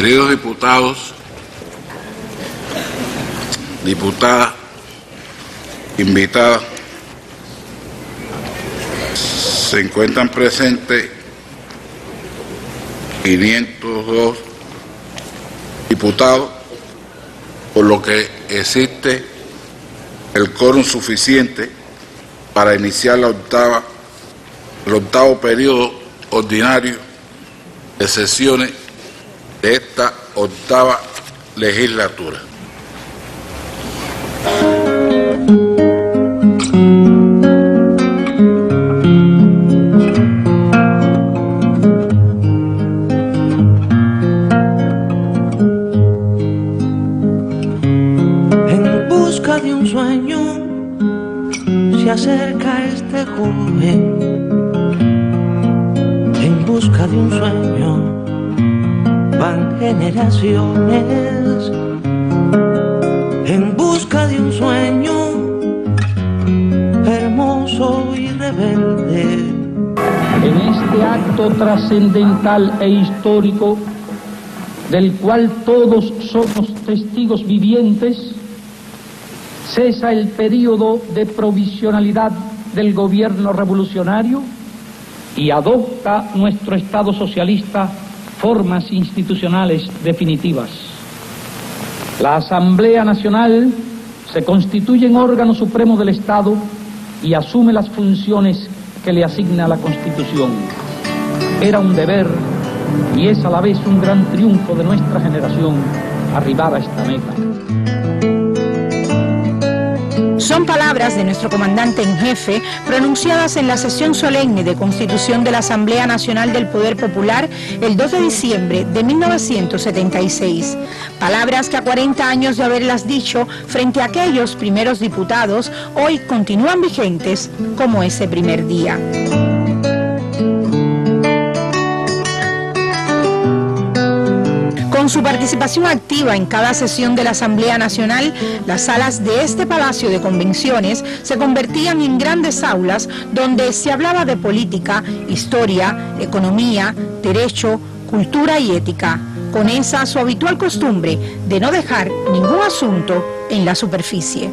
Queridos diputados, diputadas, invitadas, se encuentran presentes 502 diputados, por lo que existe el quórum suficiente para iniciar el octavo periodo ordinario de sesiones de esta octava legislatura. En busca de un sueño se acerca este joven. En busca de un sueño van generaciones, en busca de un sueño hermoso y rebelde. En este acto trascendental e histórico, del cual todos somos testigos vivientes, cesa el período de provisionalidad del gobierno revolucionario y adopta nuestro Estado socialista formas institucionales definitivas. La Asamblea Nacional se constituye en órgano supremo del Estado y asume las funciones que le asigna la Constitución. Era un deber y es a la vez un gran triunfo de nuestra generación arribar a esta meta. Son palabras de nuestro comandante en jefe pronunciadas en la sesión solemne de constitución de la Asamblea Nacional del Poder Popular el 2 de diciembre de 1976. Palabras que a 40 años de haberlas dicho frente a aquellos primeros diputados, hoy continúan vigentes como ese primer día. Con su participación activa en cada sesión de la Asamblea Nacional, las salas de este Palacio de Convenciones se convertían en grandes aulas donde se hablaba de política, historia, economía, derecho, cultura y ética, con esa su habitual costumbre de no dejar ningún asunto en la superficie.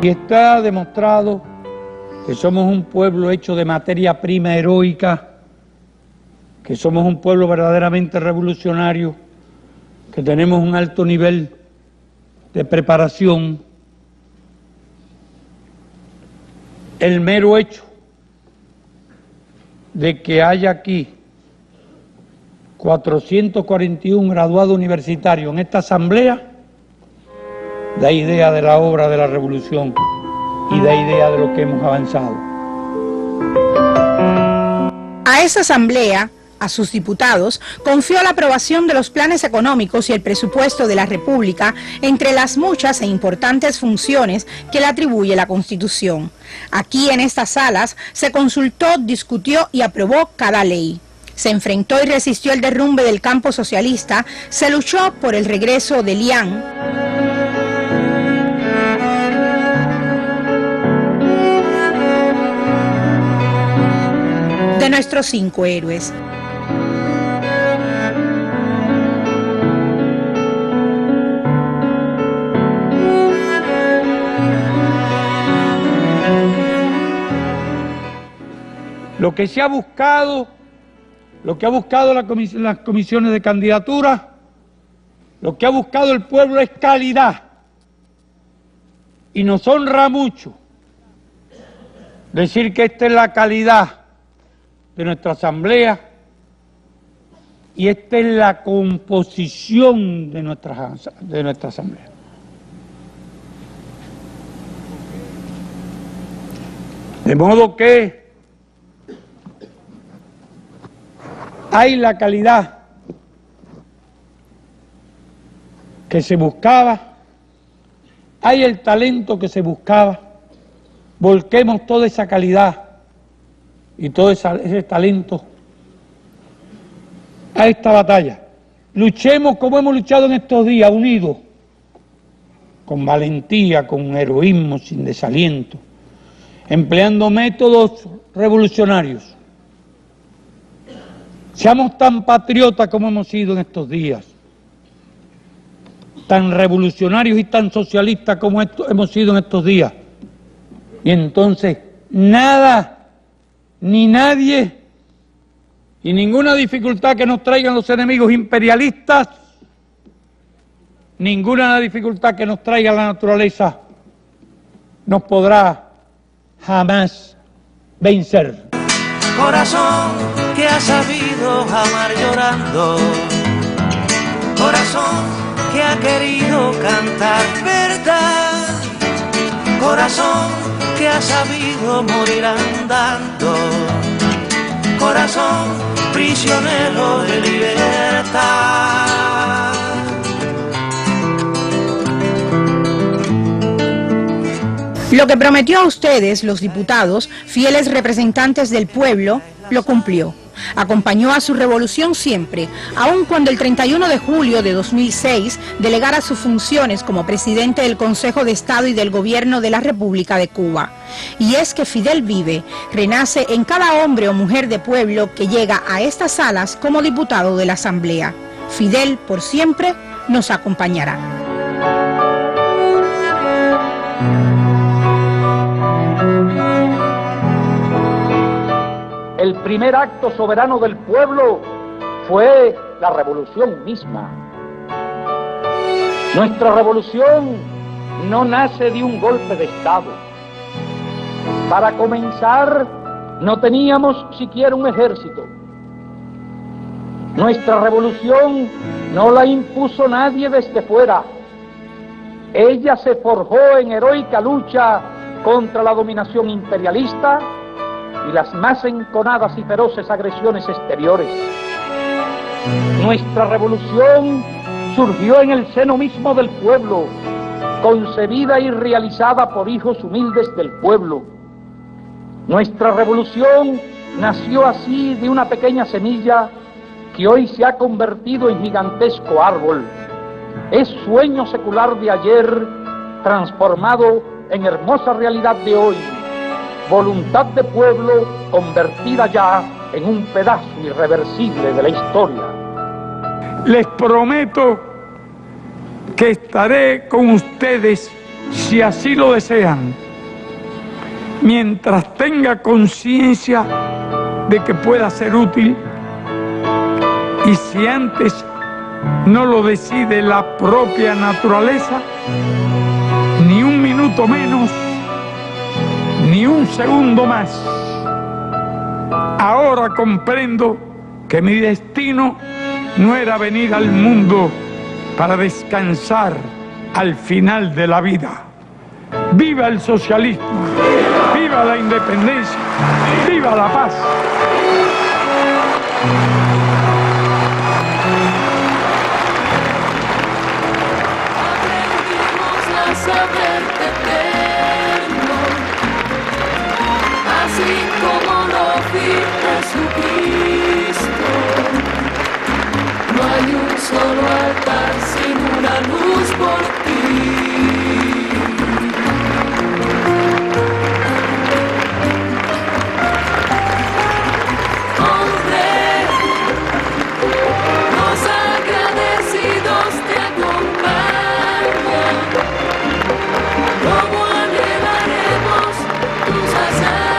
Y está demostrado que somos un pueblo hecho de materia prima heroica, que somos un pueblo verdaderamente revolucionario, que tenemos un alto nivel de preparación. El mero hecho de que haya aquí 441 graduados universitarios en esta asamblea da idea de la obra de la revolución y da idea de lo que hemos avanzado. A esa asamblea, a sus diputados, confió la aprobación de los planes económicos y el presupuesto de la República, entre las muchas e importantes funciones que le atribuye la Constitución. Aquí en estas salas se consultó, discutió y aprobó cada ley. Se enfrentó y resistió el derrumbe del campo socialista, se luchó por el regreso de Lian, de nuestros 5 héroes. Lo que se ha buscado, lo que ha buscado las comisiones de candidatura, lo que ha buscado el pueblo es calidad. Y nos honra mucho decir que esta es la calidad de nuestra asamblea y esta es la composición de nuestra asamblea. De modo que hay la calidad que se buscaba, hay el talento que se buscaba, volquemos toda esa calidad y todo ese talento a esta batalla. Luchemos como hemos luchado en estos días, unidos, con valentía, con heroísmo, sin desaliento, empleando métodos revolucionarios. Seamos tan patriotas como hemos sido en estos días, tan revolucionarios y tan socialistas como hemos sido en estos días. Y entonces nada, ni nadie, y ninguna dificultad que nos traigan los enemigos imperialistas, ninguna dificultad que nos traiga la naturaleza nos podrá jamás vencer. Corazón que ha sabido amar llorando, corazón que ha querido cantar verdad, corazón que ha sabido morir andando, corazón prisionero de libertad. Lo que prometió a ustedes, los diputados, fieles representantes del pueblo, lo cumplió. Acompañó a su revolución siempre, aun cuando el 31 de julio de 2006 delegara sus funciones como presidente del Consejo de Estado y del Gobierno de la República de Cuba. Y es que Fidel vive, renace en cada hombre o mujer de pueblo que llega a estas salas como diputado de la Asamblea. Fidel, por siempre, nos acompañará. El primer acto soberano del pueblo fue la revolución misma. Nuestra revolución no nace de un golpe de Estado. Para comenzar, no teníamos siquiera un ejército. Nuestra revolución no la impuso nadie desde fuera. Ella se forjó en heroica lucha contra la dominación imperialista y las más enconadas y feroces agresiones exteriores. Nuestra revolución surgió en el seno mismo del pueblo, concebida y realizada por hijos humildes del pueblo. Nuestra revolución nació así de una pequeña semilla que hoy se ha convertido en gigantesco árbol. Es sueño secular de ayer transformado en hermosa realidad de hoy. Voluntad de pueblo convertida ya en un pedazo irreversible de la historia. Les prometo que estaré con ustedes, si así lo desean, mientras tenga conciencia de que pueda ser útil, y si antes no lo decide la propia naturaleza, ni un minuto menos, ni un segundo más. Ahora comprendo que mi destino no era venir al mundo para descansar al final de la vida. ¡Viva el socialismo! ¡Viva la independencia! ¡Viva la paz! Así como lo vi Jesucristo, no hay un solo altar sin una luz por ti. Hombre, los agradecidos te acompañan, como anhelaremos tus hazañas.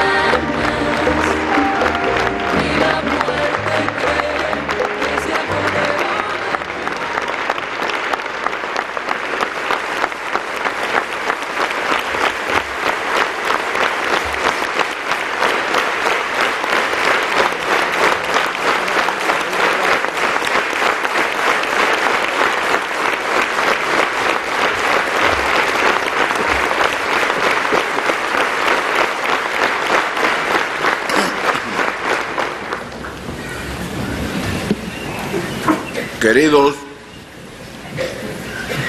Queridos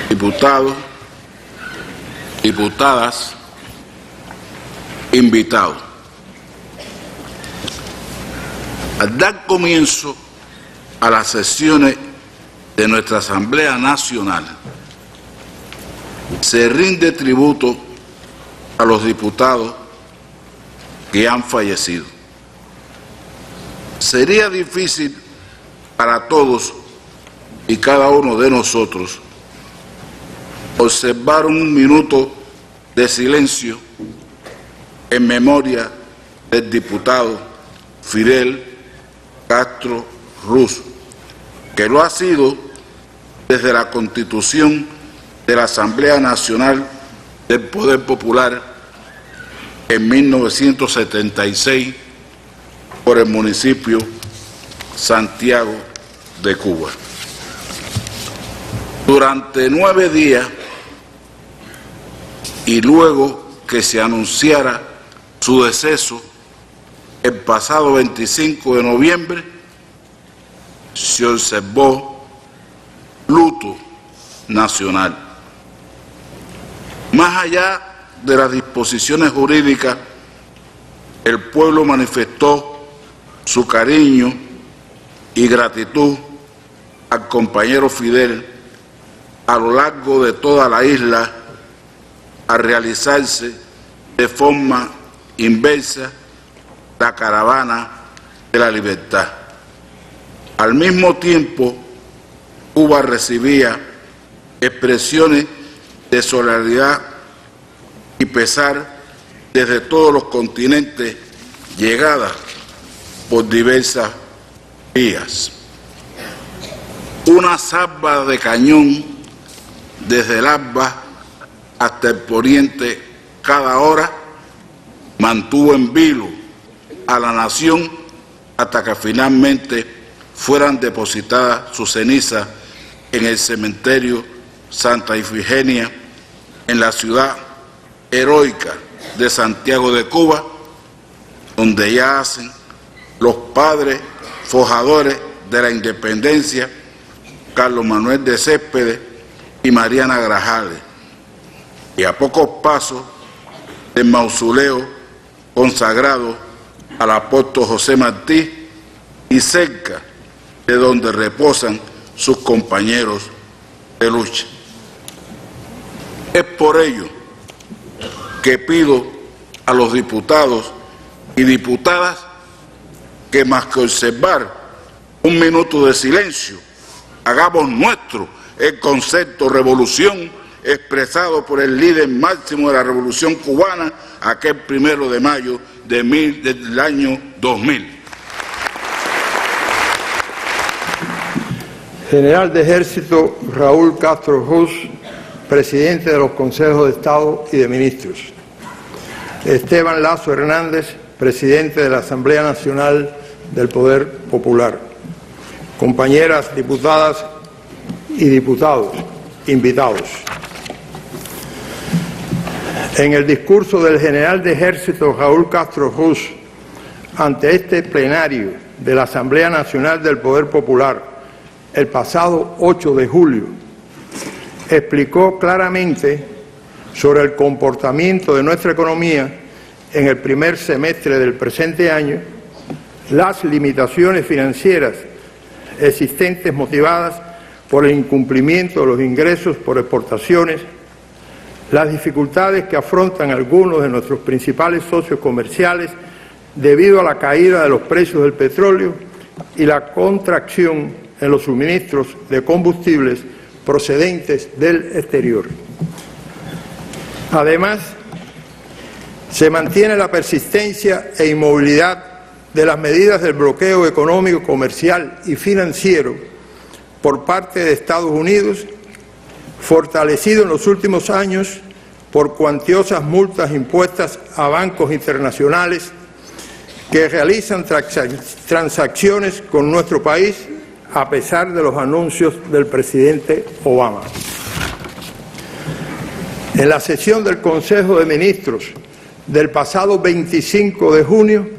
diputados, diputadas, invitados, al dar comienzo a las sesiones de nuestra Asamblea Nacional, se rinde tributo a los diputados que han fallecido. Sería difícil para todos y cada uno de nosotros observar un minuto de silencio en memoria del diputado Fidel Castro Ruz, que lo ha sido desde la Constitución de la Asamblea Nacional del Poder Popular en 1976 por el municipio Santiago de Cuba. Durante 9 días y luego que se anunciara su deceso el pasado 25 de noviembre, se observó luto nacional. Más allá de las disposiciones jurídicas, el pueblo manifestó su cariño y gratitud al compañero Fidel a lo largo de toda la isla, a realizarse de forma inversa la caravana de la libertad. Al mismo tiempo, Cuba recibía expresiones de solidaridad y pesar desde todos los continentes, llegadas por diversas vías. Una salva de cañón desde el alba hasta el poniente cada hora mantuvo en vilo a la nación hasta que finalmente fueran depositadas sus cenizas en el cementerio Santa Ifigenia, en la ciudad heroica de Santiago de Cuba, donde yacen los padres forjadores de la independencia, Carlos Manuel de Céspedes y Mariana Grajales, y a pocos pasos del mausoleo consagrado al apóstol José Martí y cerca de donde reposan sus compañeros de lucha. Es por ello que pido a los diputados y diputadas que, más que observar un minuto de silencio, hagamos nuestro el concepto revolución expresado por el líder máximo de la revolución cubana aquel 1 de mayo del año 2000. General de Ejército Raúl Castro Ruz, presidente de los Consejos de Estado y de Ministros. Esteban Lazo Hernández, presidente de la Asamblea Nacional del Poder Popular. Compañeras diputadas y diputados, invitados. En el discurso del general de Ejército Raúl Castro Ruz ante este plenario de la Asamblea Nacional del Poder Popular el pasado 8 de julio, explicó claramente sobre el comportamiento de nuestra economía en el primer semestre del presente año, las limitaciones financieras existentes motivadas por el incumplimiento de los ingresos por exportaciones, las dificultades que afrontan algunos de nuestros principales socios comerciales debido a la caída de los precios del petróleo y la contracción en los suministros de combustibles procedentes del exterior. Además, se mantiene la persistencia e inmovilidad de las medidas del bloqueo económico, comercial y financiero por parte de Estados Unidos, fortalecido en los últimos años por cuantiosas multas impuestas a bancos internacionales que realizan transacciones con nuestro país a pesar de los anuncios del presidente Obama. En la sesión del Consejo de Ministros del pasado 25 de junio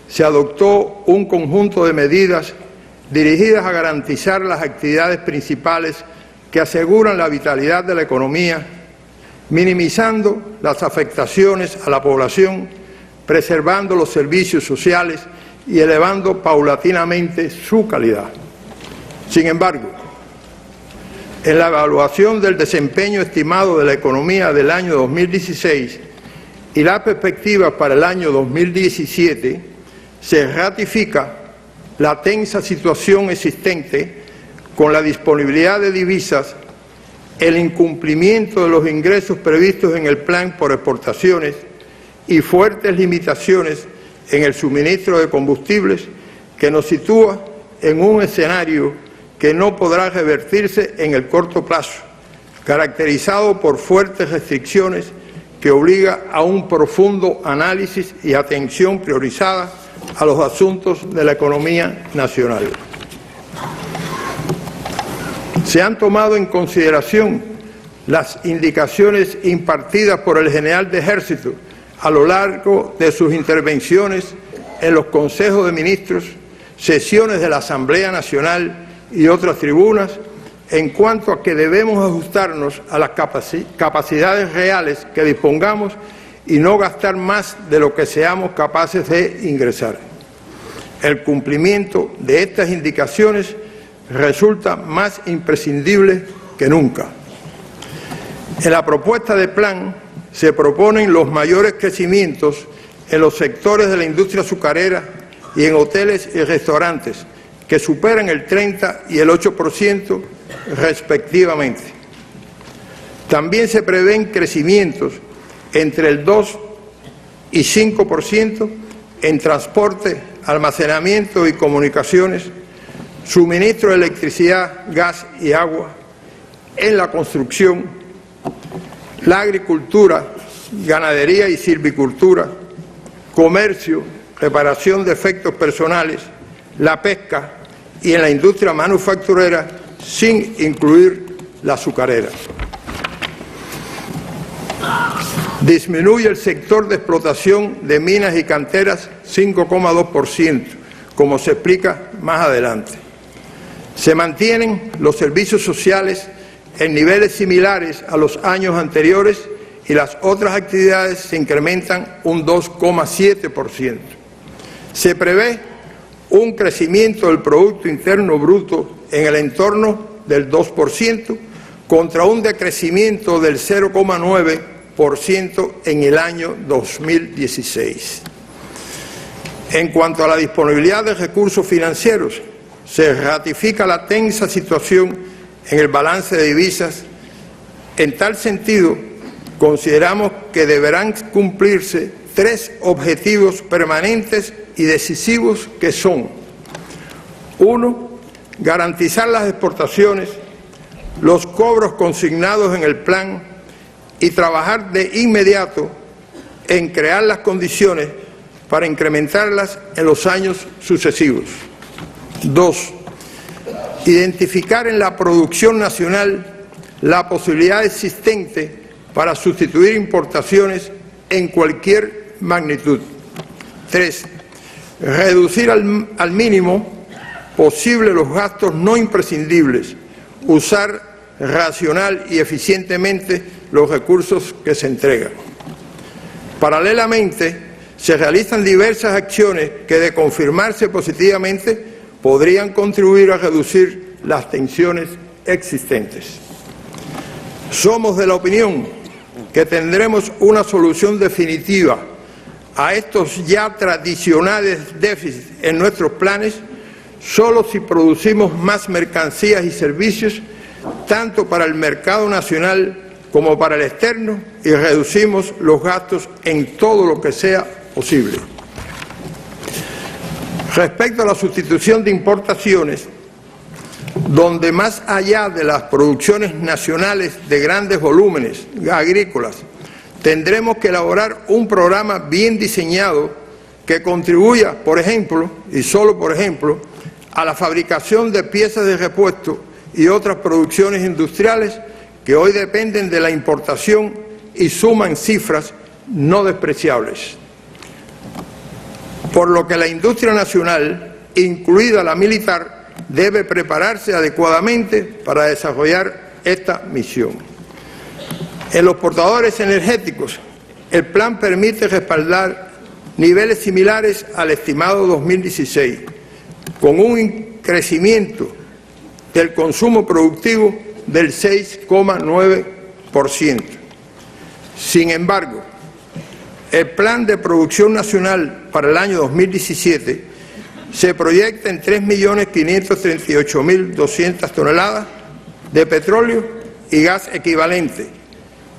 se adoptó un conjunto de medidas dirigidas a garantizar las actividades principales que aseguran la vitalidad de la economía, minimizando las afectaciones a la población, preservando los servicios sociales y elevando paulatinamente su calidad. Sin embargo, en la evaluación del desempeño estimado de la economía del año 2016 y las perspectivas para el año 2017, se ratifica la tensa situación existente con la disponibilidad de divisas, el incumplimiento de los ingresos previstos en el plan por exportaciones y fuertes limitaciones en el suministro de combustibles que nos sitúa en un escenario que no podrá revertirse en el corto plazo, caracterizado por fuertes restricciones que obliga a un profundo análisis y atención priorizada a los asuntos de la economía nacional. Se han tomado en consideración las indicaciones impartidas por el general de Ejército a lo largo de sus intervenciones en los consejos de ministros, sesiones de la Asamblea Nacional y otras tribunas, en cuanto a que debemos ajustarnos a las capacidades reales que dispongamos y no gastar más de lo que seamos capaces de ingresar. El cumplimiento de estas indicaciones resulta más imprescindible que nunca. En la propuesta de plan se proponen los mayores crecimientos en los sectores de la industria azucarera y en hoteles y restaurantes, que superan el 30 y el 8% respectivamente. También se prevén crecimientos entre el 2 y 5% en transporte, almacenamiento y comunicaciones, suministro de electricidad, gas y agua, en la construcción, la agricultura, ganadería y silvicultura, comercio, reparación de efectos personales, la pesca y en la industria manufacturera, sin incluir la azucarera. Disminuye el sector de explotación de minas y canteras 5,2%, como se explica más adelante. Se mantienen los servicios sociales en niveles similares a los años anteriores y las otras actividades se incrementan un 2,7%. Se prevé un crecimiento del Producto Interno Bruto en el entorno del 2%, contra un decrecimiento del 0,9% en el año 2016. En cuanto a la disponibilidad de recursos financieros, se ratifica la tensa situación en el balance de divisas. En tal sentido, consideramos que deberán cumplirse 3 objetivos permanentes y decisivos que son: 1. Garantizar las exportaciones, los cobros consignados en el plan y trabajar de inmediato en crear las condiciones para incrementarlas en los años sucesivos. 2. Identificar en la producción nacional la posibilidad existente para sustituir importaciones en cualquier magnitud. 3. Reducir al mínimo posible los gastos no imprescindibles, usar racional y eficientemente los recursos que se entregan. Paralelamente, se realizan diversas acciones que, de confirmarse positivamente, podrían contribuir a reducir las tensiones existentes. Somos de la opinión que tendremos una solución definitiva a estos ya tradicionales déficits en nuestros planes solo si producimos más mercancías y servicios, tanto para el mercado nacional como para el externo, y reducimos los gastos en todo lo que sea posible. Respecto a la sustitución de importaciones, donde más allá de las producciones nacionales de grandes volúmenes agrícolas, tendremos que elaborar un programa bien diseñado que contribuya, por ejemplo, y solo por ejemplo, a la fabricación de piezas de repuesto y otras producciones industriales que hoy dependen de la importación y suman cifras no despreciables. Por lo que la industria nacional, incluida la militar, debe prepararse adecuadamente para desarrollar esta misión. En los portadores energéticos, el plan permite respaldar niveles similares al estimado 2016, con un crecimiento del consumo productivo del 6,9%. Sin embargo, el Plan de Producción Nacional para el año 2017 se proyecta en 3.538.200 toneladas de petróleo y gas equivalente,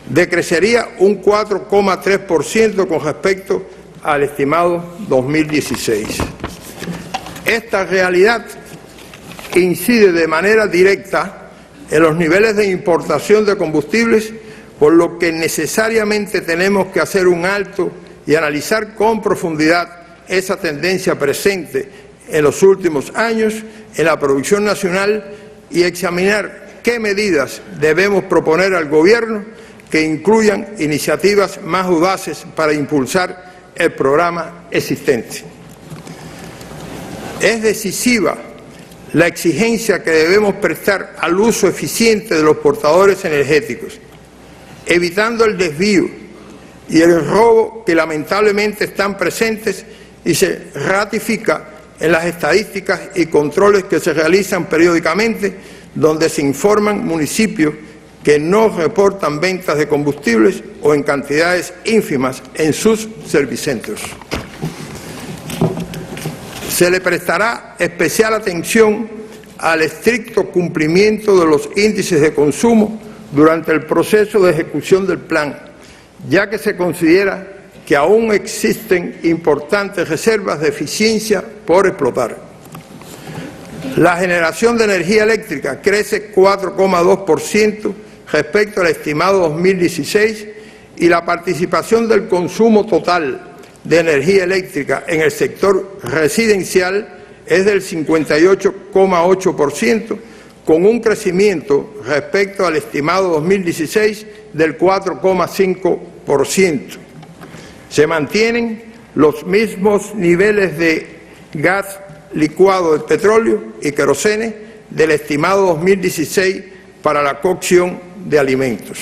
decrecería un 4,3% con respecto al estimado 2016. Esta realidad incide de manera directa en los niveles de importación de combustibles, por lo que necesariamente tenemos que hacer un alto y analizar con profundidad esa tendencia presente en los últimos años en la producción nacional y examinar qué medidas debemos proponer al Gobierno que incluyan iniciativas más audaces para impulsar el programa existente. Es decisiva la exigencia que debemos prestar al uso eficiente de los portadores energéticos, evitando el desvío y el robo que lamentablemente están presentes y se ratifica en las estadísticas y controles que se realizan periódicamente, donde se informan municipios que no reportan ventas de combustibles o en cantidades ínfimas en sus servicentros. Se le prestará especial atención al estricto cumplimiento de los índices de consumo durante el proceso de ejecución del plan, ya que se considera que aún existen importantes reservas de eficiencia por explotar. La generación de energía eléctrica crece 4,2% respecto al estimado 2016 y la participación del consumo total de energía eléctrica en el sector residencial es del 58,8%, con un crecimiento respecto al estimado 2016 del 4,5%. Se mantienen los mismos niveles de gas licuado de petróleo y querosene del estimado 2016 para la cocción de alimentos.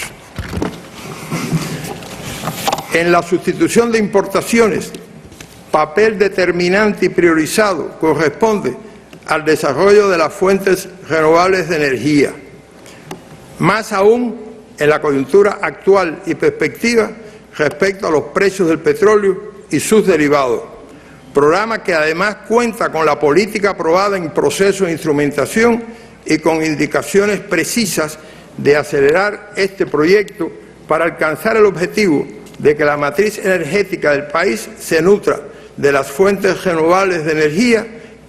En la sustitución de importaciones, papel determinante y priorizado corresponde al desarrollo de las fuentes renovables de energía. Más aún en la coyuntura actual y perspectiva respecto a los precios del petróleo y sus derivados, programa que además cuenta con la política aprobada en proceso de instrumentación y con indicaciones precisas de acelerar este proyecto para alcanzar el objetivo de que la matriz energética del país se nutra de las fuentes renovables de energía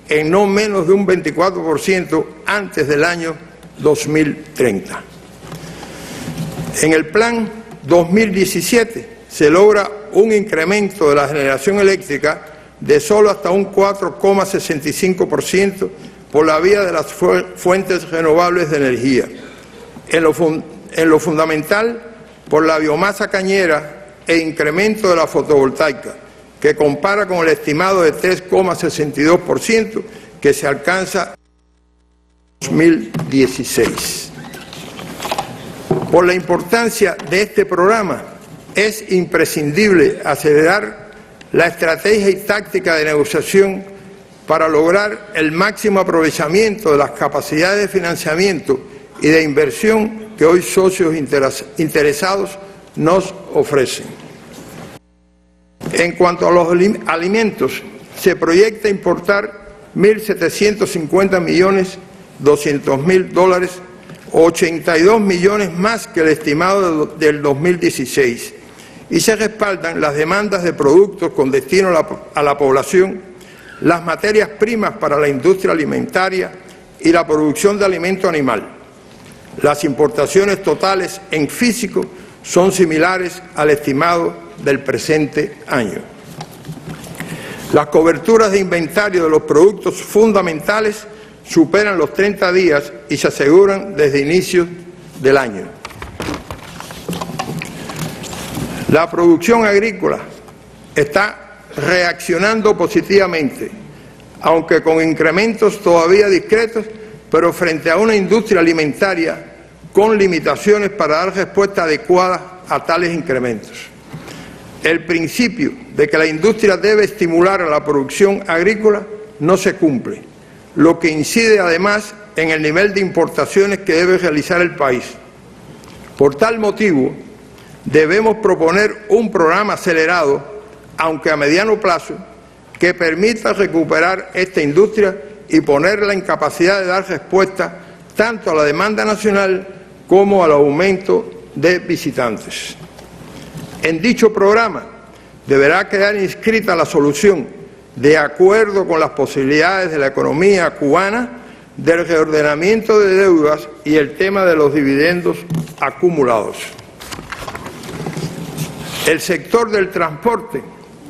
en no menos de un 24% antes del año 2030. En el plan 2017 se logra un incremento de la generación eléctrica de solo hasta un 4,65% por la vía de las fuentes renovables de energía. En lo fundamental, por la biomasa cañera e incremento de la fotovoltaica, que compara con el estimado de 3,62% que se alcanza en 2016. Por la importancia de este programa, es imprescindible acelerar la estrategia y táctica de negociación para lograr el máximo aprovechamiento de las capacidades de financiamiento y de inversión que hoy socios interesados nos ofrecen. En cuanto a los alimentos, se proyecta importar 1.750.200.000 dólares, 82 millones más que el estimado del 2016, y se respaldan las demandas de productos con destino a la población, las materias primas para la industria alimentaria y la producción de alimento animal. Las importaciones totales en físico son similares al estimado del presente año. Las coberturas de inventario de los productos fundamentales superan los 30 días y se aseguran desde inicios del año. La producción agrícola está reaccionando positivamente, aunque con incrementos todavía discretos, pero frente a una industria alimentaria con limitaciones para dar respuesta adecuada a tales incrementos. El principio de que la industria debe estimular a la producción agrícola no se cumple, lo que incide además en el nivel de importaciones que debe realizar el país. Por tal motivo, debemos proponer un programa acelerado, aunque a mediano plazo, que permita recuperar esta industria y ponerla en capacidad de dar respuesta tanto a la demanda nacional como al aumento de visitantes. En dicho programa deberá quedar inscrita la solución, de acuerdo con las posibilidades de la economía cubana, del reordenamiento de deudas y el tema de los dividendos acumulados. El sector del transporte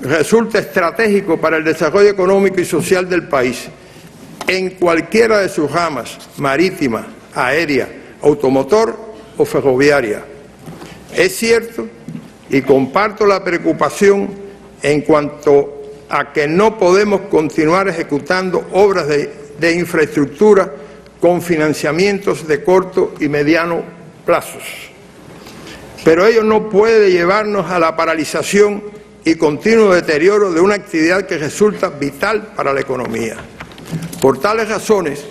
resulta estratégico para el desarrollo económico y social del país, en cualquiera de sus ramas, marítima, aérea, automotor o ferroviaria. Es cierto, y comparto la preocupación en cuanto a que no podemos continuar ejecutando obras de infraestructura con financiamientos de corto y mediano plazos. Pero ello no puede llevarnos a la paralización y continuo deterioro de una actividad que resulta vital para la economía. Por tales razones,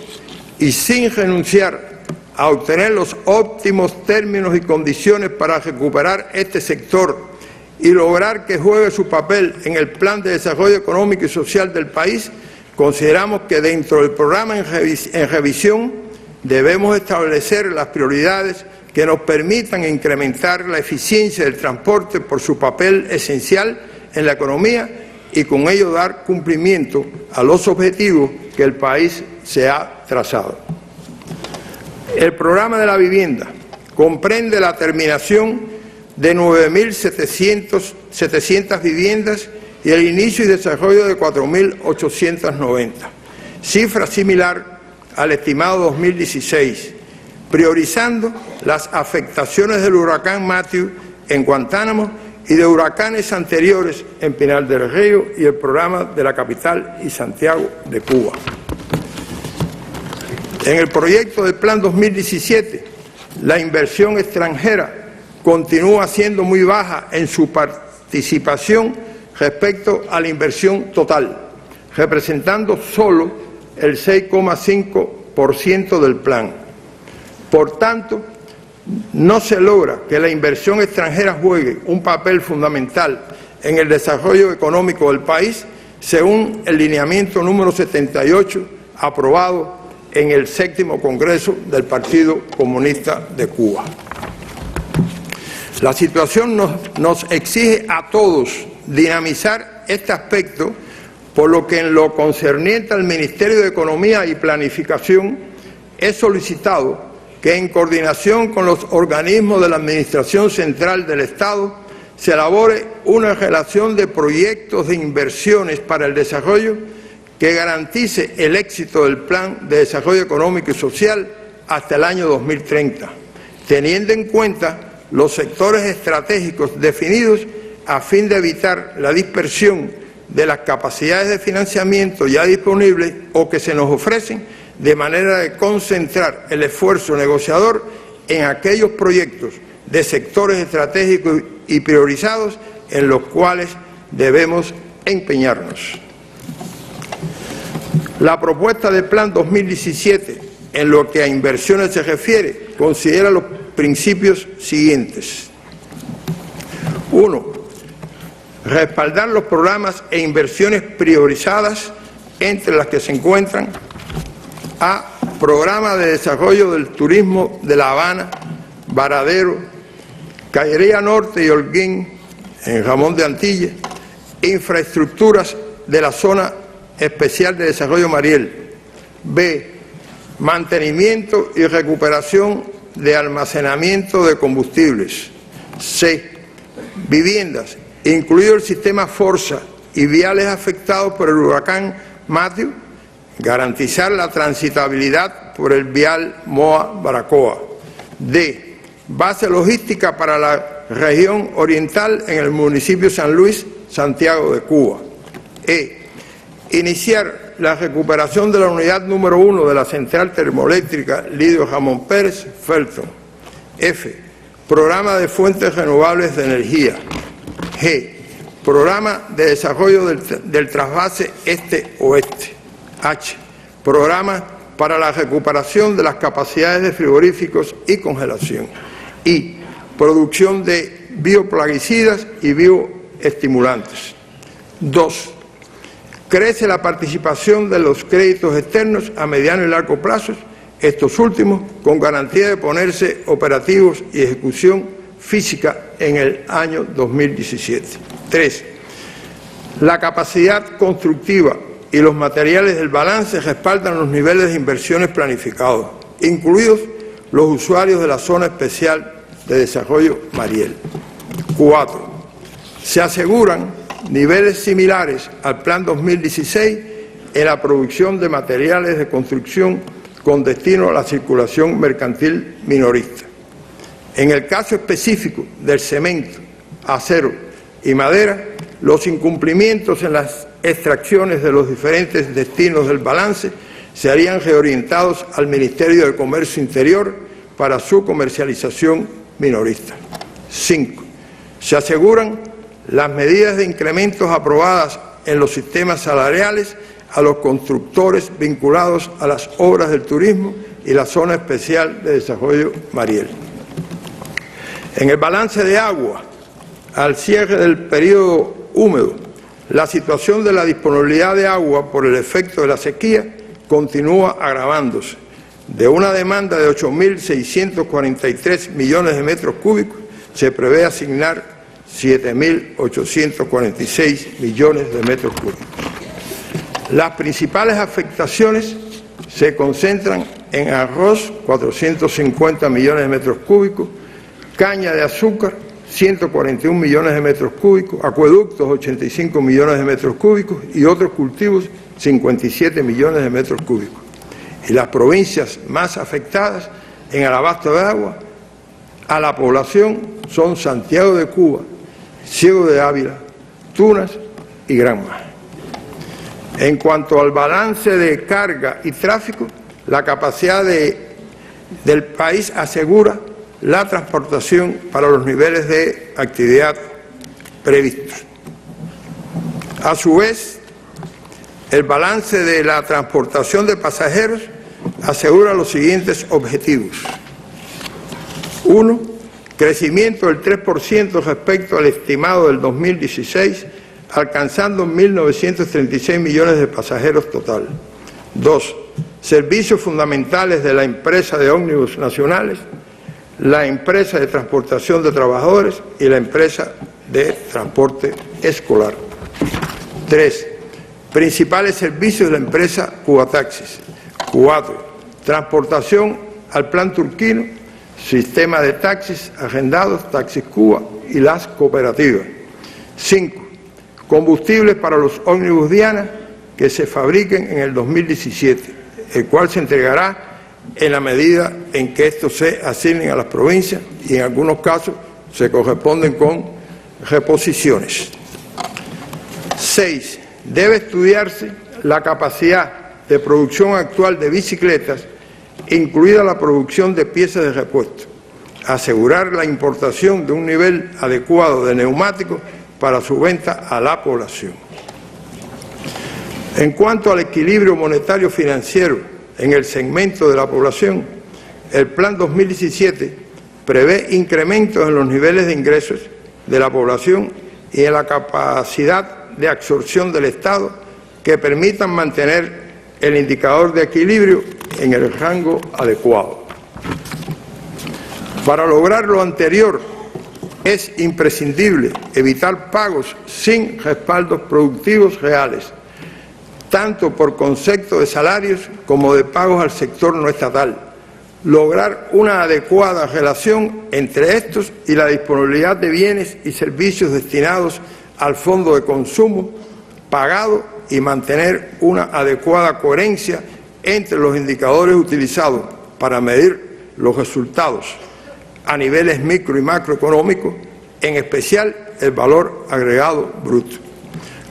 y sin renunciar a obtener los óptimos términos y condiciones para recuperar este sector y lograr que juegue su papel en el plan de desarrollo económico y social del país, consideramos que dentro del programa en revisión debemos establecer las prioridades que nos permitan incrementar la eficiencia del transporte por su papel esencial en la economía y con ello dar cumplimiento a los objetivos que el país se ha trazado. El programa de la vivienda comprende la terminación de 9.700 viviendas y el inicio y desarrollo de 4.890, cifra similar al estimado 2016, priorizando las afectaciones del huracán Matthew en Guantánamo y de huracanes anteriores en Pinar del Río y el programa de la capital y Santiago de Cuba. En el proyecto del Plan 2017, la inversión extranjera continúa siendo muy baja en su participación respecto a la inversión total, representando solo el 6,5% del plan. Por tanto, no se logra que la inversión extranjera juegue un papel fundamental en el desarrollo económico del país, según el lineamiento número 78, aprobado en el 7º Congreso del Partido Comunista de Cuba. La situación nos exige a todos dinamizar este aspecto, por lo que en lo concerniente al Ministerio de Economía y Planificación he solicitado que en coordinación con los organismos de la Administración Central del Estado se elabore una relación de proyectos de inversiones para el desarrollo que garantice el éxito del Plan de Desarrollo Económico y Social hasta el año 2030, teniendo en cuenta los sectores estratégicos definidos a fin de evitar la dispersión de las capacidades de financiamiento ya disponibles o que se nos ofrecen, de manera de concentrar el esfuerzo negociador en aquellos proyectos de sectores estratégicos y priorizados en los cuales debemos empeñarnos. La propuesta del Plan 2017, en lo que a inversiones se refiere, considera los principios siguientes. 1. Respaldar los programas e inversiones priorizadas, entre las que se encuentran: A. Programa de desarrollo del turismo de La Habana, Varadero, Cayería Norte y Holguín, en Ramón de Antilles, infraestructuras de la Zona Especial de Desarrollo Mariel. B. Mantenimiento y recuperación de almacenamiento de combustibles. C. Viviendas, incluido el sistema Forza y viales afectados por el huracán Matthew, garantizar la transitabilidad por el vial Moa-Baracoa. D. Base logística para la región oriental en el municipio San Luis, Santiago de Cuba. E. Iniciar la recuperación de la unidad número 1 de la central termoeléctrica Lidio Ramón Pérez, Felton. F. Programa de fuentes renovables de energía. G. Programa de desarrollo del trasvase este-oeste. H. Programa para la recuperación de las capacidades de frigoríficos y congelación, y producción de bioplaguicidas y bioestimulantes. 2. Crece la participación de los créditos externos a mediano y largo plazo, estos últimos con garantía de ponerse operativos y ejecución física en el año 2017. 3. La capacidad constructiva y los materiales del balance respaldan los niveles de inversiones planificados, incluidos los usuarios de la Zona Especial de Desarrollo Mariel. 4. Se aseguran niveles similares al Plan 2016 en la producción de materiales de construcción con destino a la circulación mercantil minorista. En el caso específico del cemento, acero y madera, los incumplimientos en las extracciones de los diferentes destinos del balance serían reorientados al Ministerio de Comercio Interior para su comercialización minorista. 5. Se aseguran las medidas de incrementos aprobadas en los sistemas salariales a los constructores vinculados a las obras del turismo y la Zona Especial de Desarrollo Mariel. En el balance de agua, al cierre del periodo húmedo, la situación de la disponibilidad de agua por el efecto de la sequía continúa agravándose. De una demanda de 8.643 millones de metros cúbicos, se prevé asignar 7.846 millones de metros cúbicos. Las principales afectaciones se concentran en arroz, 450 millones de metros cúbicos, caña de azúcar, 141 millones de metros cúbicos, acueductos, 85 millones de metros cúbicos y otros cultivos, 57 millones de metros cúbicos. Y las provincias más afectadas en el abasto de agua a la población son Santiago de Cuba, Ciego de Ávila, Tunas y Granma. En cuanto al balance de carga y tráfico, la capacidad del país asegura la transportación para los niveles de actividad previstos. A su vez, el balance de la transportación de pasajeros asegura los siguientes objetivos. 1. Crecimiento del 3% respecto al estimado del 2016, alcanzando 1.936 millones de pasajeros total. 2. Servicios fundamentales de la empresa de ómnibus nacionales, la empresa de transportación de trabajadores y la empresa de transporte escolar. 3. Principales servicios de la empresa Cubataxis. 4. Transportación al Plan Turquino, sistema de taxis agendados, Taxis Cuba y las cooperativas. 5. Combustibles para los ómnibus Diana que se fabriquen en el 2017, el cual se entregará en la medida en que estos se asignen a las provincias y en algunos casos se corresponden con reposiciones. 6. Debe estudiarse la capacidad de producción actual de bicicletas, incluida la producción de piezas de repuesto. Asegurar la importación de un nivel adecuado de neumáticos para su venta a la población. En cuanto al equilibrio monetario financiero en el segmento de la población, el Plan 2017 prevé incrementos en los niveles de ingresos de la población y en la capacidad de absorción del Estado que permitan mantener el indicador de equilibrio en el rango adecuado. Para lograr lo anterior, es imprescindible evitar pagos sin respaldos productivos reales, tanto por concepto de salarios como de pagos al sector no estatal. Lograr una adecuada relación entre estos y la disponibilidad de bienes y servicios destinados al fondo de consumo pagado y mantener una adecuada coherencia entre los indicadores utilizados para medir los resultados a niveles micro y macroeconómicos, en especial el valor agregado bruto.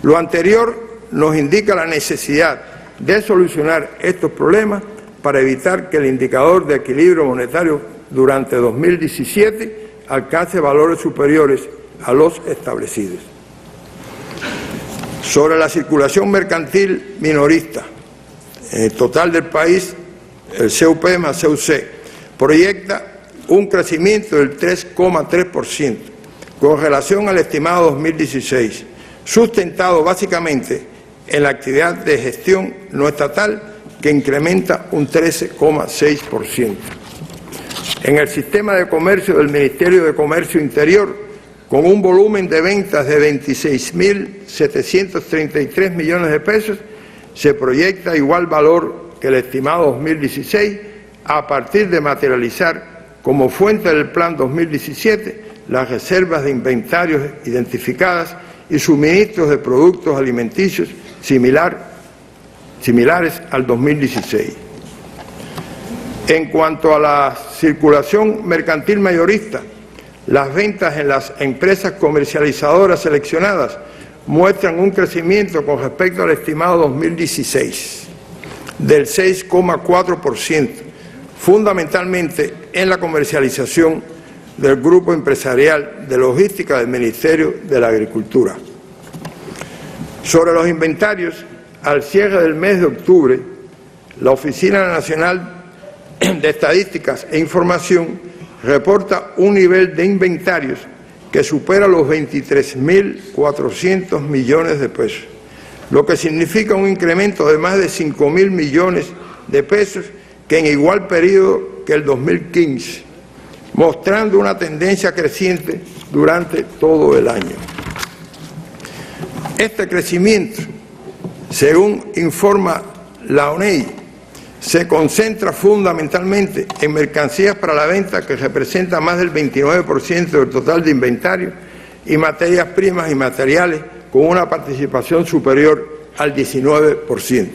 Lo anterior nos indica la necesidad de solucionar estos problemas para evitar que el indicador de equilibrio monetario durante 2017 alcance valores superiores a los establecidos. Sobre la circulación mercantil minorista, en el total del país el CUP más CUC, proyecta un crecimiento del 3,3% con relación al estimado 2016, sustentado básicamente en la actividad de gestión no estatal, que incrementa un 13,6%. En el sistema de comercio del Ministerio de Comercio Interior, con un volumen de ventas de 26.733 millones de pesos, se proyecta igual valor que el estimado 2016 a partir de materializar como fuente del Plan 2017 las reservas de inventarios identificadas y suministros de productos alimenticios similares al 2016. En cuanto a la circulación mercantil mayorista, las ventas en las empresas comercializadoras seleccionadas muestran un crecimiento con respecto al estimado 2016 del 6,4%, fundamentalmente en la comercialización del Grupo Empresarial de Logística del Ministerio de la Agricultura. Sobre los inventarios, al cierre del mes de octubre, la Oficina Nacional de Estadísticas e Información reporta un nivel de inventarios que supera los 23.400 millones de pesos, lo que significa un incremento de más de 5.000 millones de pesos que en igual periodo que el 2015, mostrando una tendencia creciente durante todo el año. Este crecimiento, según informa la ONEI, se concentra fundamentalmente en mercancías para la venta, que representa más del 29% del total de inventario, y materias primas y materiales con una participación superior al 19%.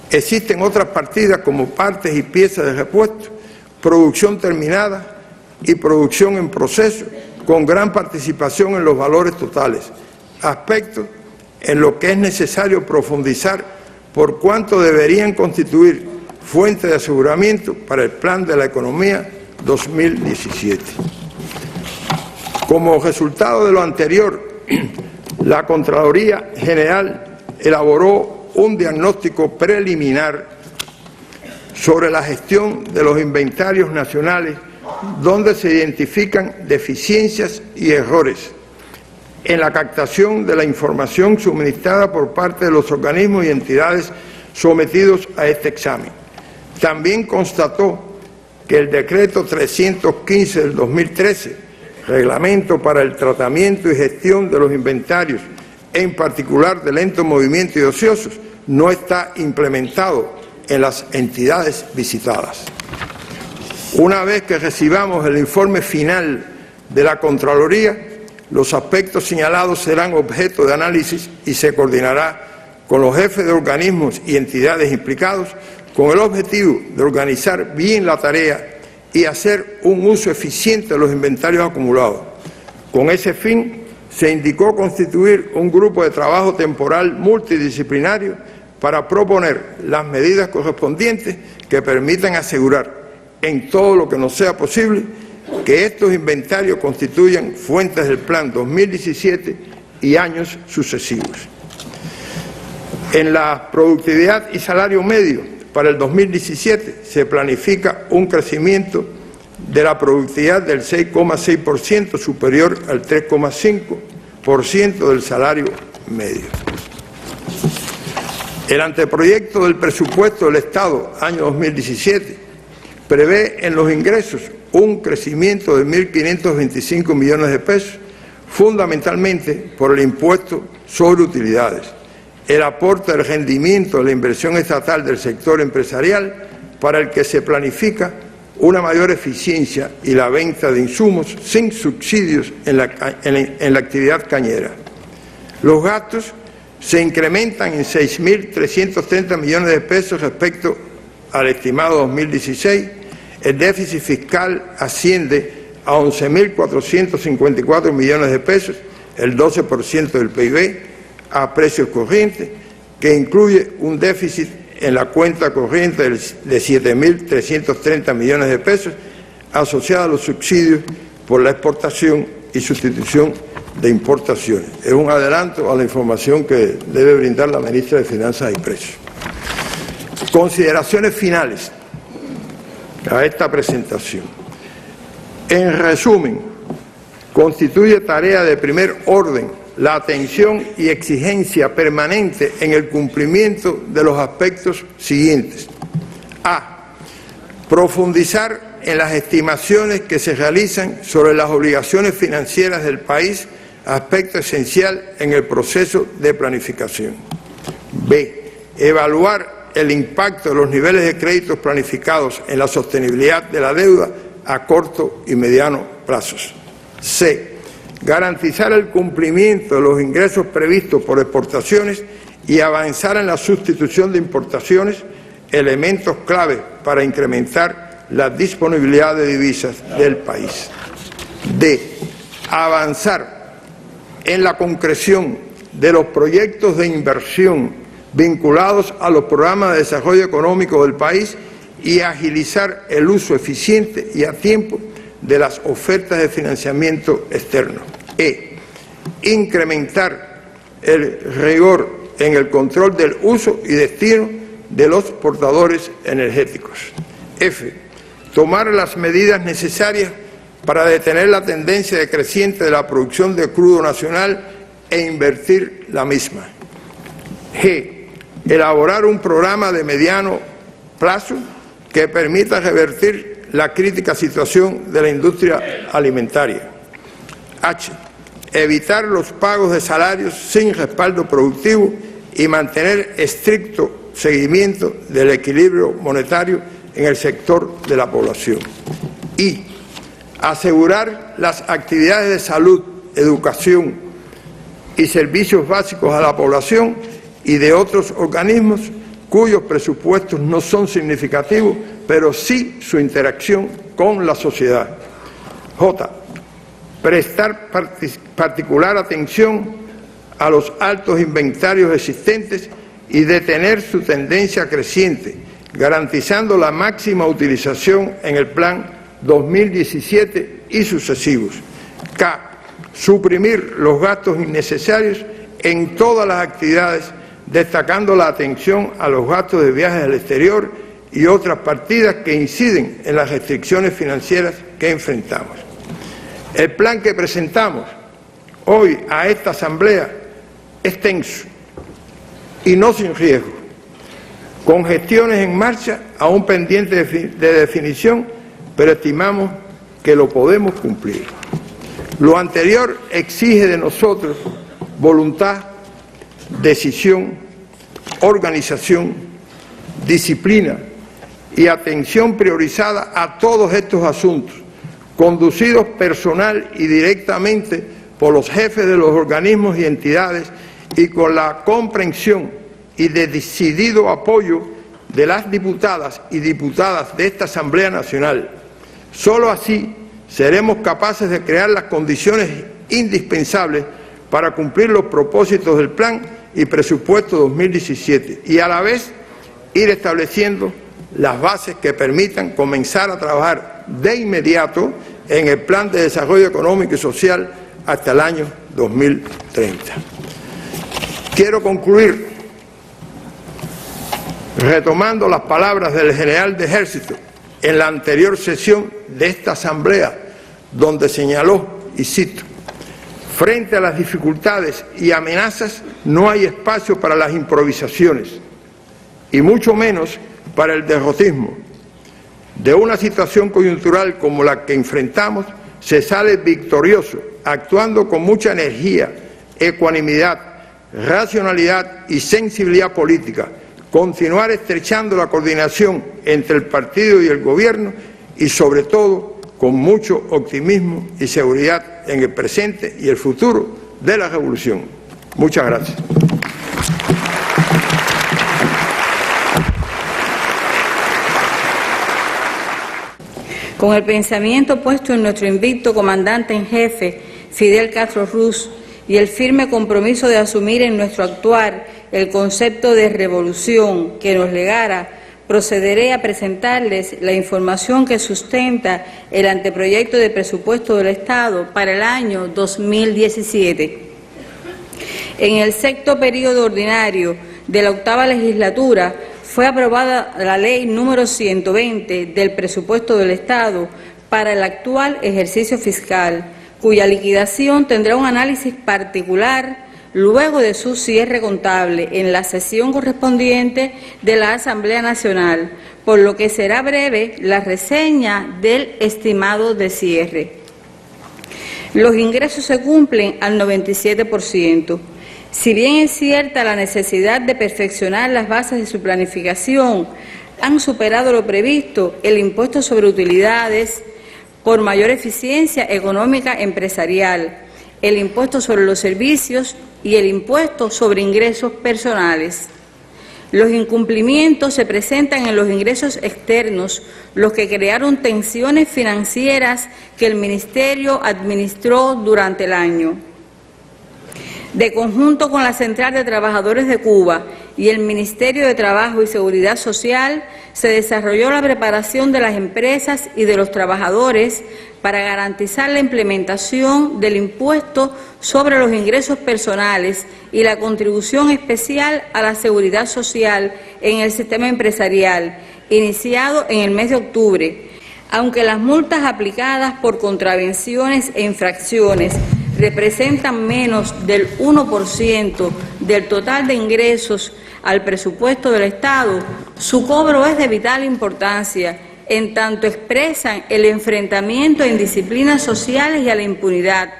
Existen otras partidas como partes y piezas de repuesto, producción terminada y producción en proceso, con gran participación en los valores totales, aspectos en lo que es necesario profundizar por cuanto deberían constituir fuente de aseguramiento para el Plan de la Economía 2017. Como resultado de lo anterior, la Contraloría General elaboró un diagnóstico preliminar sobre la gestión de los inventarios nacionales, donde se identifican deficiencias y errores en la captación de la información suministrada por parte de los organismos y entidades sometidos a este examen. También constató que el decreto 315 del 2013, Reglamento para el Tratamiento y Gestión de los Inventarios, en particular de lento movimiento y ociosos, no está implementado en las entidades visitadas. Una vez que recibamos el informe final de la Contraloría, los aspectos señalados serán objeto de análisis y se coordinará con los jefes de organismos y entidades implicados con el objetivo de organizar bien la tarea y hacer un uso eficiente de los inventarios acumulados. Con ese fin, se indicó constituir un grupo de trabajo temporal multidisciplinario para proponer las medidas correspondientes que permitan asegurar, en todo lo que nos sea posible, que estos inventarios constituyan fuentes del Plan 2017 y años sucesivos. En la productividad y salario medio para el 2017 se planifica un crecimiento de la productividad del 6,6%, superior al 3,5% del salario medio. El anteproyecto del presupuesto del Estado año 2017 prevé en los ingresos un crecimiento de 1.525 millones de pesos, fundamentalmente por el impuesto sobre utilidades, el aporte del rendimiento de la inversión estatal del sector empresarial, para el que se planifica una mayor eficiencia y la venta de insumos sin subsidios en la actividad cañera. Los gastos se incrementan en 6.330 millones de pesos respecto al estimado 2016, el déficit fiscal asciende a 11.454 millones de pesos, el 12% del PIB, a precios corrientes, que incluye un déficit en la cuenta corriente de 7.330 millones de pesos, asociado a los subsidios por la exportación y sustitución de importaciones. Es un adelanto a la información que debe brindar la ministra de Finanzas y Precios. Consideraciones finales. a esta presentación. En resumen, constituye tarea de primer orden la atención y exigencia permanente en el cumplimiento de los aspectos siguientes. A. Profundizar en las estimaciones que se realizan sobre las obligaciones financieras del país, aspecto esencial en el proceso de planificación. B. Evaluar el impacto de los niveles de créditos planificados en la sostenibilidad de la deuda a corto y mediano plazos. C. Garantizar el cumplimiento de los ingresos previstos por exportaciones y avanzar en la sustitución de importaciones, elementos clave para incrementar la disponibilidad de divisas del país. D. Avanzar en la concreción de los proyectos de inversión vinculados a los programas de desarrollo económico del país y agilizar el uso eficiente y a tiempo de las ofertas de financiamiento externo. E. Incrementar el rigor en el control del uso y destino de los portadores energéticos. F. Tomar las medidas necesarias para detener la tendencia decreciente de la producción de crudo nacional e invertir la misma. G. Elaborar un programa de mediano plazo que permita revertir la crítica situación de la industria alimentaria. H. Evitar los pagos de salarios sin respaldo productivo y mantener estricto seguimiento del equilibrio monetario en el sector de la población. I. Asegurar las actividades de salud, educación y servicios básicos a la población y de otros organismos cuyos presupuestos no son significativos, pero sí su interacción con la sociedad. J. Prestar particular atención a los altos inventarios existentes y detener su tendencia creciente, garantizando la máxima utilización en el plan 2017 y sucesivos. K. Suprimir los gastos innecesarios en todas las actividades, destacando la atención a los gastos de viajes al exterior y otras partidas que inciden en las restricciones financieras que enfrentamos. El plan que presentamos hoy a esta Asamblea es tenso y no sin riesgo, con gestiones en marcha aún pendientes de definición, pero estimamos que lo podemos cumplir. Lo anterior exige de nosotros voluntad, decisión, organización, disciplina y atención priorizada a todos estos asuntos, conducidos personal y directamente por los jefes de los organismos y entidades y con la comprensión y decidido apoyo de las diputadas y diputadas de esta Asamblea Nacional. Solo así seremos capaces de crear las condiciones indispensables para cumplir los propósitos del Plan y Presupuesto 2017 y a la vez ir estableciendo las bases que permitan comenzar a trabajar de inmediato en el Plan de Desarrollo Económico y Social hasta el año 2030. Quiero concluir retomando las palabras del general de Ejército en la anterior sesión de esta Asamblea, donde señaló, y cito: frente a las dificultades y amenazas no hay espacio para las improvisaciones y mucho menos para el derrotismo. De una situación coyuntural como la que enfrentamos se sale victorioso, actuando con mucha energía, ecuanimidad, racionalidad y sensibilidad política, continuar estrechando la coordinación entre el partido y el gobierno y sobre todo con mucho optimismo y seguridad en el presente y el futuro de la revolución. Muchas gracias. Con el pensamiento puesto en nuestro invicto comandante en jefe, Fidel Castro Ruz, y el firme compromiso de asumir en nuestro actuar el concepto de revolución que nos legara, procederé a presentarles la información que sustenta el anteproyecto de presupuesto del Estado para el año 2017. En el sexto periodo ordinario de la octava legislatura fue aprobada la Ley número 120 del presupuesto del Estado para el actual ejercicio fiscal, cuya liquidación tendrá un análisis particular luego de su cierre contable en la sesión correspondiente de la Asamblea Nacional, por lo que será breve la reseña del estimado de cierre. Los ingresos se cumplen al 97%. Si bien es cierta la necesidad de perfeccionar las bases de su planificación, han superado lo previsto el impuesto sobre utilidades por mayor eficiencia económica empresarial, el impuesto sobre los servicios y el impuesto sobre ingresos personales. Los incumplimientos se presentan en los ingresos externos, los que crearon tensiones financieras que el Ministerio administró durante el año. De conjunto con la Central de Trabajadores de Cuba y el Ministerio de Trabajo y Seguridad Social, se desarrolló la preparación de las empresas y de los trabajadores para garantizar la implementación del impuesto sobre los ingresos personales y la contribución especial a la seguridad social en el sistema empresarial, iniciado en el mes de octubre. Aunque las multas aplicadas por contravenciones e infracciones representan menos del 1% del total de ingresos al presupuesto del Estado, su cobro es de vital importancia, en tanto expresan el enfrentamiento a indisciplinas sociales y a la impunidad.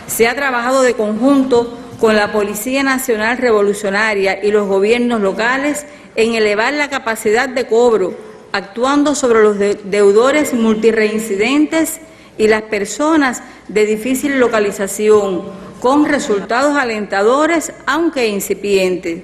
Se ha trabajado de conjunto con la Policía Nacional Revolucionaria y los gobiernos locales en elevar la capacidad de cobro, actuando sobre los deudores multireincidentes y las personas de difícil localización, con resultados alentadores, aunque incipientes.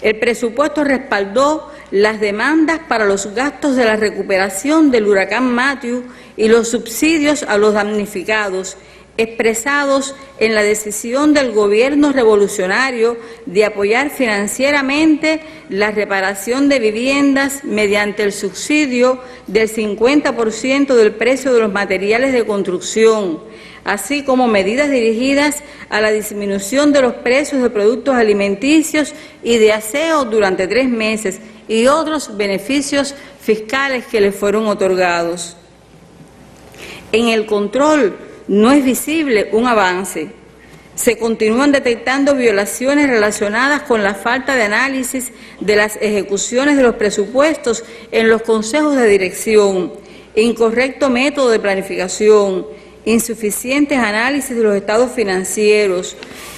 El presupuesto respaldó las demandas para los gastos de la recuperación del huracán Matthew y los subsidios a los damnificados, expresados en la decisión del gobierno revolucionario de apoyar financieramente la reparación de viviendas mediante el subsidio del 50% del precio de los materiales de construcción, así como medidas dirigidas a la disminución de los precios de productos alimenticios y de aseo durante 3 meses y otros beneficios fiscales que les fueron otorgados. En el control no es visible un avance. Se continúan detectando violaciones relacionadas con la falta de análisis de las ejecuciones de los presupuestos en los consejos de dirección, incorrecto método de planificación, insuficientes análisis de los estados financieros,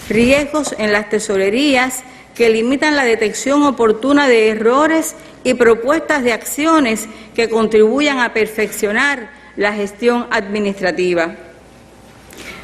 riesgos en las tesorerías que limitan la detección oportuna de errores y propuestas de acciones que contribuyan a perfeccionar la gestión administrativa.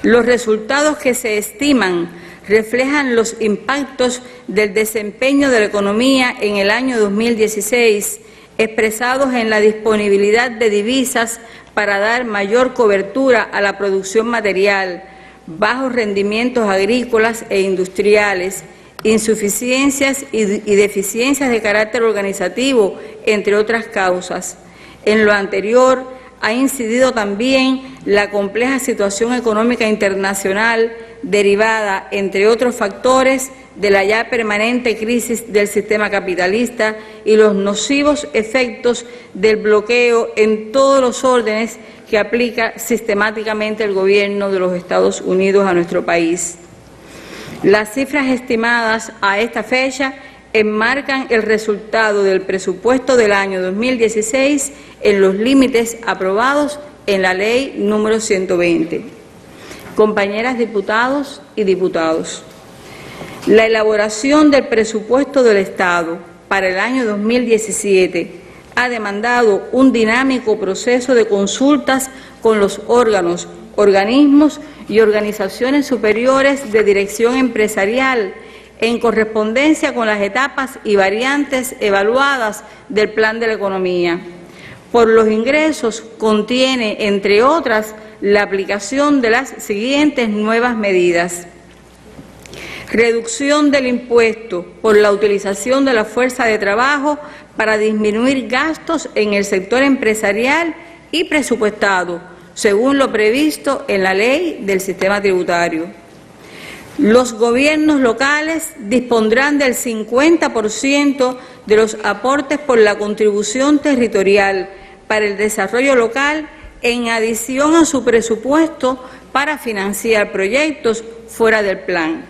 Los resultados que se estiman reflejan los impactos del desempeño de la economía en el año 2016, expresados en la disponibilidad de divisas para dar mayor cobertura a la producción material, bajos rendimientos agrícolas e industriales, insuficiencias y deficiencias de carácter organizativo, entre otras causas. En lo anterior, ha incidido también la compleja situación económica internacional derivada, entre otros factores, de la ya permanente crisis del sistema capitalista y los nocivos efectos del bloqueo en todos los órdenes que aplica sistemáticamente el gobierno de los Estados Unidos a nuestro país. Las cifras estimadas a esta fecha enmarcan el resultado del presupuesto del año 2016 en los límites aprobados en la Ley número 120. Compañeras diputados y diputados, la elaboración del presupuesto del Estado para el año 2017 ha demandado un dinámico proceso de consultas con los órganos, organismos y organizaciones superiores de dirección empresarial en correspondencia con las etapas y variantes evaluadas del Plan de la Economía. Por los ingresos, contiene, entre otras, la aplicación de las siguientes nuevas medidas: reducción del impuesto por la utilización de la fuerza de trabajo para disminuir gastos en el sector empresarial y presupuestado, según lo previsto en la Ley del Sistema Tributario. Los gobiernos locales dispondrán del 50% de los aportes por la contribución territorial para el desarrollo local, en adición a su presupuesto para financiar proyectos fuera del plan.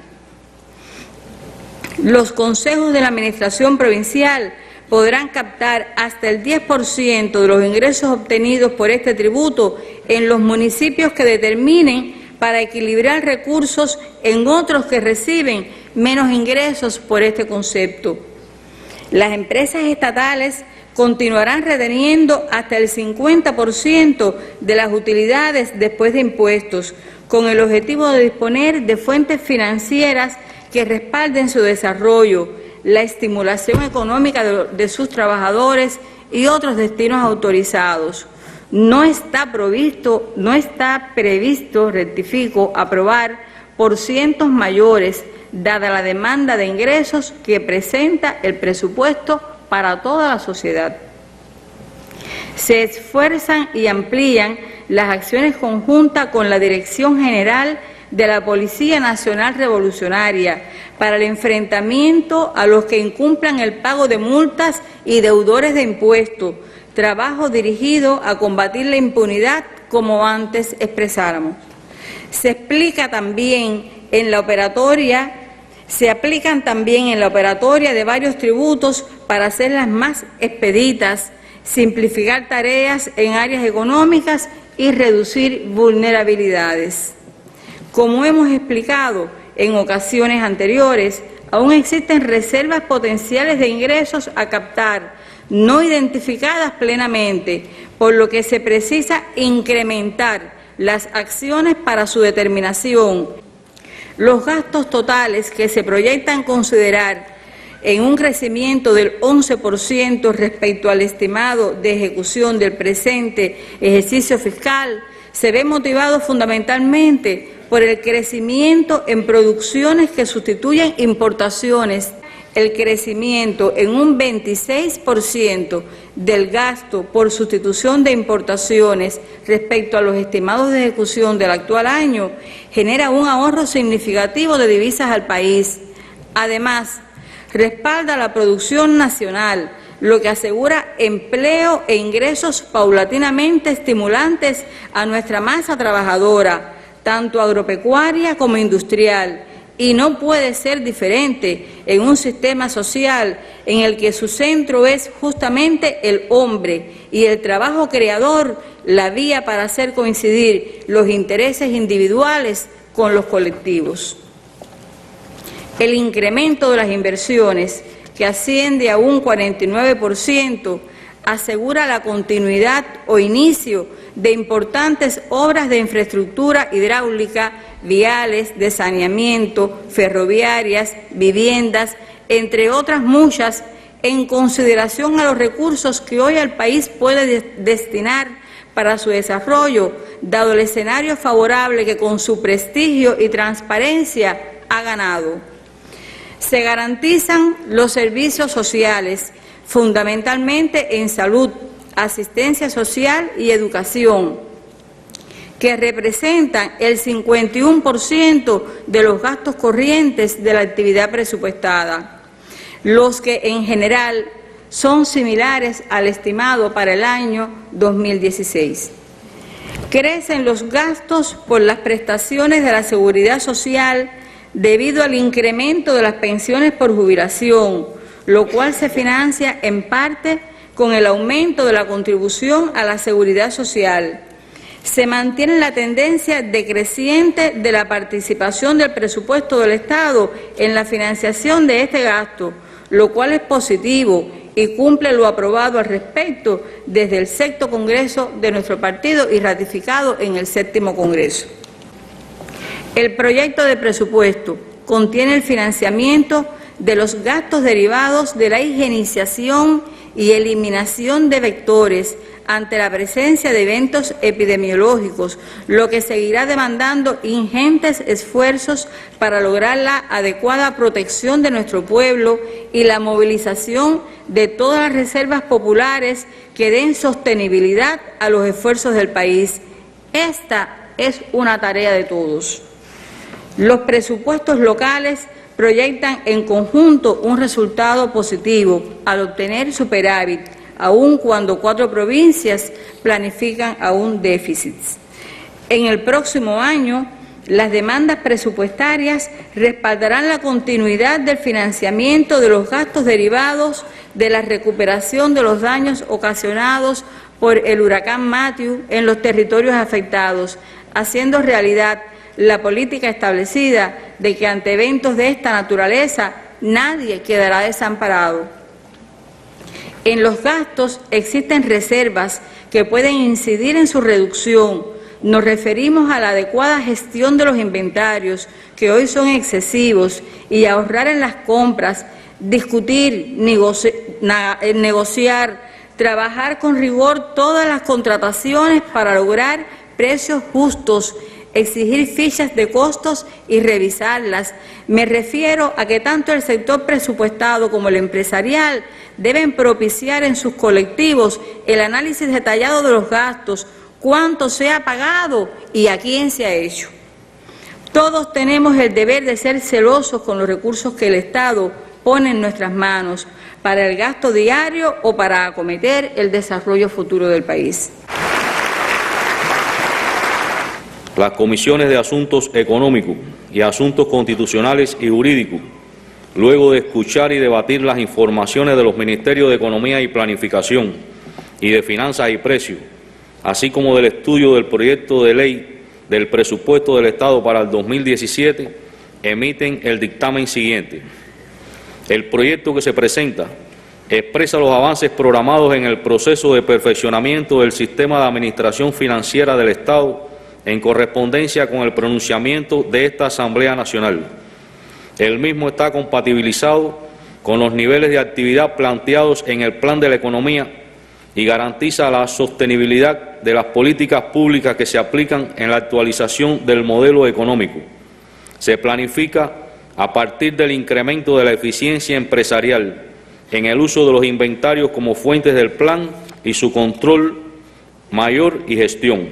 Los consejos de la Administración Provincial podrán captar hasta el 10% de los ingresos obtenidos por este tributo en los municipios que determinen para equilibrar recursos en otros que reciben menos ingresos por este concepto. Las empresas estatales continuarán reteniendo hasta el 50% de las utilidades después de impuestos, con el objetivo de disponer de fuentes financieras que respalden su desarrollo, la estimulación económica de sus trabajadores y otros destinos autorizados. No está previsto, aprobar por cientos mayores, dada la demanda de ingresos que presenta el presupuesto para toda la sociedad. Se esfuerzan y amplían las acciones conjuntas con la Dirección General de la Policía Nacional Revolucionaria para el enfrentamiento a los que incumplan el pago de multas y deudores de impuestos, trabajo dirigido a combatir la impunidad, como antes expresáramos. Se aplican también en la operatoria de varios tributos para hacerlas más expeditas, simplificar tareas en áreas económicas y reducir vulnerabilidades. Como hemos explicado en ocasiones anteriores, aún existen reservas potenciales de ingresos a captar, no identificadas plenamente, por lo que se precisa incrementar las acciones para su determinación. Los gastos totales que se proyectan considerar en un crecimiento del 11% respecto al estimado de ejecución del presente ejercicio fiscal se ve motivado fundamentalmente por el crecimiento en producciones que sustituyen importaciones, el crecimiento en un 26% del gasto por sustitución de importaciones respecto a los estimados de ejecución del actual año genera un ahorro significativo de divisas al país. Además, respalda la producción nacional, lo que asegura empleo e ingresos paulatinamente estimulantes a nuestra masa trabajadora, tanto agropecuaria como industrial, y no puede ser diferente en un sistema social en el que su centro es justamente el hombre y el trabajo creador, la vía para hacer coincidir los intereses individuales con los colectivos. El incremento de las inversiones, que asciende a un 49%, asegura la continuidad o inicio de importantes obras de infraestructura hidráulica, viales, de saneamiento, ferroviarias, viviendas, entre otras muchas, en consideración a los recursos que hoy el país puede destinar para su desarrollo, dado el escenario favorable que con su prestigio y transparencia ha ganado. Se garantizan los servicios sociales, fundamentalmente en salud, asistencia social y educación, que representan el 51% de los gastos corrientes de la actividad presupuestada, los que en general son similares al estimado para el año 2016. Crecen los gastos por las prestaciones de la seguridad social debido al incremento de las pensiones por jubilación, lo cual se financia en parte con el aumento de la contribución a la seguridad social. Se mantiene la tendencia decreciente de la participación del presupuesto del Estado en la financiación de este gasto, lo cual es positivo y cumple lo aprobado al respecto desde el 6º Congreso de nuestro partido y ratificado en el 7º Congreso. El proyecto de presupuesto contiene el financiamiento de los gastos derivados de la higienización y eliminación de vectores ante la presencia de eventos epidemiológicos, lo que seguirá demandando ingentes esfuerzos para lograr la adecuada protección de nuestro pueblo y la movilización de todas las reservas populares que den sostenibilidad a los esfuerzos del país. Esta es una tarea de todos. Los presupuestos locales proyectan en conjunto un resultado positivo al obtener superávit, aun cuando 4 provincias planifican aún déficits. En el próximo año, las demandas presupuestarias respaldarán la continuidad del financiamiento de los gastos derivados de la recuperación de los daños ocasionados por el huracán Matthew en los territorios afectados, haciendo realidad la política establecida de que ante eventos de esta naturaleza nadie quedará desamparado. En los gastos existen reservas que pueden incidir en su reducción. Nos referimos a la adecuada gestión de los inventarios, que hoy son excesivos, y ahorrar en las compras, discutir, negociar, trabajar con rigor todas las contrataciones para lograr precios justos, exigir fichas de costos y revisarlas. Me refiero a que tanto el sector presupuestado como el empresarial deben propiciar en sus colectivos el análisis detallado de los gastos, cuánto se ha pagado y a quién se ha hecho. Todos tenemos el deber de ser celosos con los recursos que el Estado pone en nuestras manos para el gasto diario o para acometer el desarrollo futuro del país. Las comisiones de Asuntos Económicos y Asuntos Constitucionales y Jurídicos, luego de escuchar y debatir las informaciones de los Ministerios de Economía y Planificación y de Finanzas y Precios, así como del estudio del proyecto de ley del presupuesto del Estado para el 2017, emiten el dictamen siguiente. El proyecto que se presenta expresa los avances programados en el proceso de perfeccionamiento del sistema de administración financiera del Estado en correspondencia con el pronunciamiento de esta Asamblea Nacional. El mismo está compatibilizado con los niveles de actividad planteados en el Plan de la Economía y garantiza la sostenibilidad de las políticas públicas que se aplican en la actualización del modelo económico. Se planifica a partir del incremento de la eficiencia empresarial en el uso de los inventarios como fuentes del plan y su control mayor y gestión.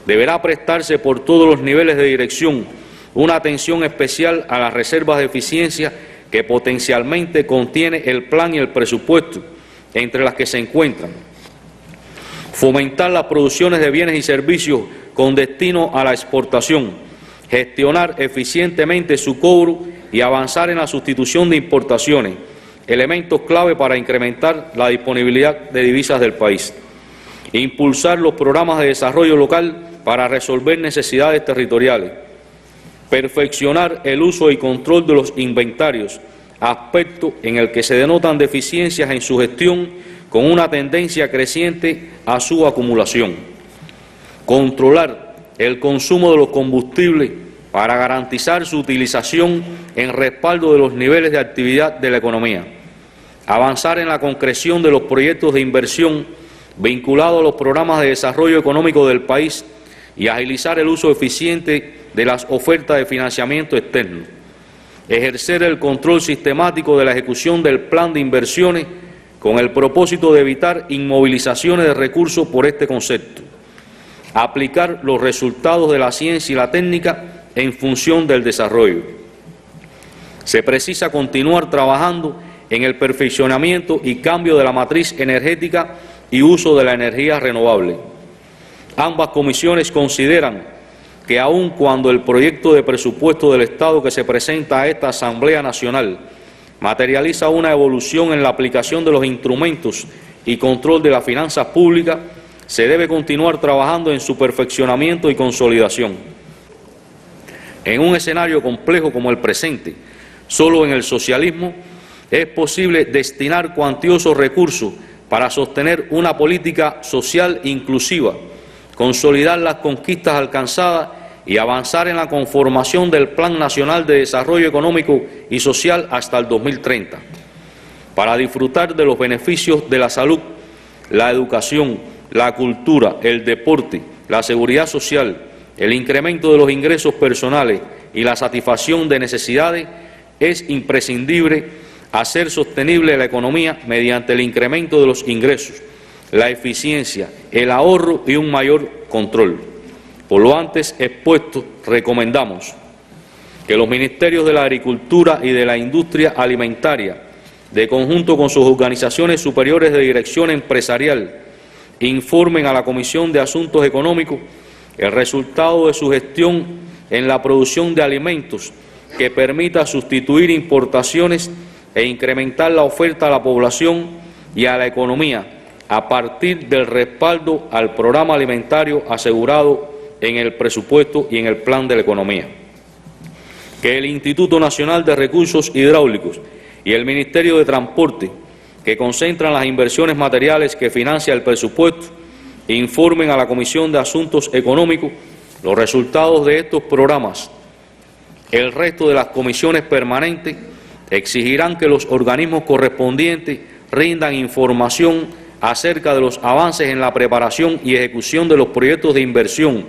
Deberá prestarse por todos los niveles de dirección una atención especial a las reservas de eficiencia que potencialmente contiene el plan y el presupuesto, entre las que se encuentran: fomentar las producciones de bienes y servicios con destino a la exportación, gestionar eficientemente su cobro y avanzar en la sustitución de importaciones, elementos clave para incrementar la disponibilidad de divisas del país; impulsar los programas de desarrollo local para resolver necesidades territoriales; perfeccionar el uso y control de los inventarios, aspecto en el que se denotan deficiencias en su gestión con una tendencia creciente a su acumulación; controlar el consumo de los combustibles para garantizar su utilización en respaldo de los niveles de actividad de la economía; avanzar en la concreción de los proyectos de inversión vinculados a los programas de desarrollo económico del país y agilizar el uso eficiente de las ofertas de financiamiento externo; ejercer el control sistemático de la ejecución del plan de inversiones con el propósito de evitar inmovilizaciones de recursos por este concepto; aplicar los resultados de la ciencia y la técnica en función del desarrollo. Se precisa continuar trabajando en el perfeccionamiento y cambio de la matriz energética y uso de la energía renovable. Ambas comisiones consideran que aun cuando el proyecto de presupuesto del Estado que se presenta a esta Asamblea Nacional materializa una evolución en la aplicación de los instrumentos y control de las finanzas públicas, se debe continuar trabajando en su perfeccionamiento y consolidación. En un escenario complejo como el presente, solo en el socialismo es posible destinar cuantiosos recursos para sostener una política social inclusiva, consolidar las conquistas alcanzadas y avanzar en la conformación del Plan Nacional de Desarrollo Económico y Social hasta el 2030. Para disfrutar de los beneficios de la salud, la educación, la cultura, el deporte, la seguridad social, el incremento de los ingresos personales y la satisfacción de necesidades, es imprescindible hacer sostenible la economía mediante el incremento de los ingresos, la eficiencia, el ahorro y un mayor control. Por lo antes expuesto, recomendamos que los ministerios de la Agricultura y de la Industria Alimentaria, de conjunto con sus organizaciones superiores de dirección empresarial, informen a la Comisión de Asuntos Económicos el resultado de su gestión en la producción de alimentos que permita sustituir importaciones e incrementar la oferta a la población y a la economía a partir del respaldo al programa alimentario asegurado en el presupuesto y en el plan de la economía. Que el Instituto Nacional de Recursos Hidráulicos y el Ministerio de Transporte, que concentran las inversiones materiales que financia el presupuesto, informen a la Comisión de Asuntos Económicos los resultados de estos programas. El resto de las comisiones permanentes exigirán que los organismos correspondientes rindan información acerca de los avances en la preparación y ejecución de los proyectos de inversión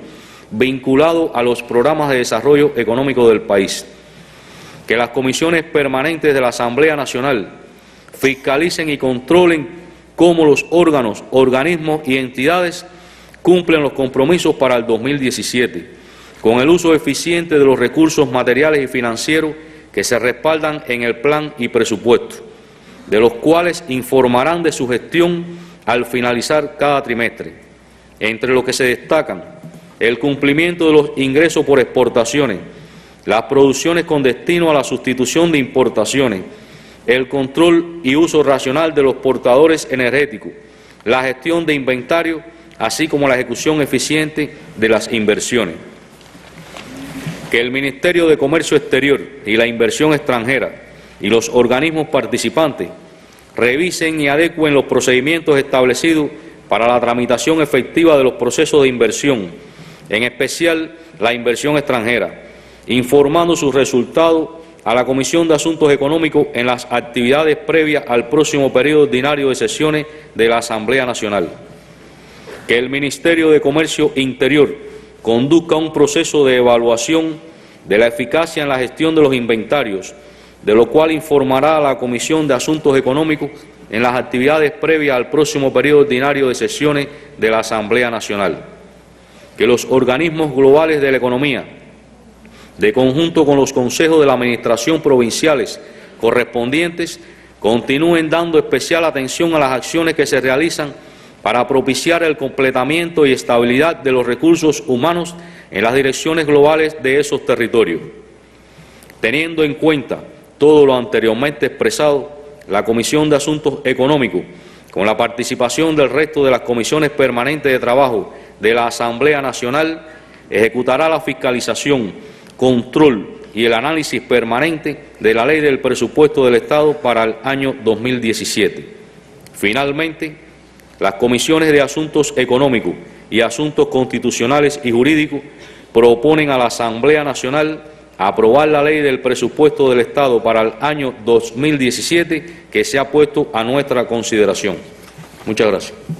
vinculados a los programas de desarrollo económico del país. Que las comisiones permanentes de la Asamblea Nacional fiscalicen y controlen cómo los órganos, organismos y entidades cumplen los compromisos para el 2017, con el uso eficiente de los recursos materiales y financieros que se respaldan en el plan y presupuesto, de los cuales informarán de su gestión al finalizar cada trimestre, entre los que se destacan el cumplimiento de los ingresos por exportaciones, las producciones con destino a la sustitución de importaciones, el control y uso racional de los portadores energéticos, la gestión de inventario, así como la ejecución eficiente de las inversiones. Que el Ministerio de Comercio Exterior y la Inversión Extranjera y los organismos participantes revisen y adecúen los procedimientos establecidos para la tramitación efectiva de los procesos de inversión, en especial la inversión extranjera, informando sus resultados a la Comisión de Asuntos Económicos en las actividades previas al próximo periodo ordinario de sesiones de la Asamblea Nacional. Que el Ministerio de Comercio Interior conduzca un proceso de evaluación de la eficacia en la gestión de los inventarios, de lo cual informará a la Comisión de Asuntos Económicos en las actividades previas al próximo periodo ordinario de sesiones de la Asamblea Nacional. Que los organismos globales de la economía, de conjunto con los consejos de la administración provinciales correspondientes, continúen dando especial atención a las acciones que se realizan para propiciar el completamiento y estabilidad de los recursos humanos en las direcciones globales de esos territorios. Teniendo en cuenta todo lo anteriormente expresado, la Comisión de Asuntos Económicos, con la participación del resto de las comisiones permanentes de trabajo de la Asamblea Nacional, ejecutará la fiscalización, control y el análisis permanente de la Ley del Presupuesto del Estado para el año 2017. Finalmente, las comisiones de Asuntos Económicos y Asuntos Constitucionales y Jurídicos proponen a la Asamblea Nacional aprobar la Ley del Presupuesto del Estado para el año 2017 que se ha puesto a nuestra consideración. Muchas gracias.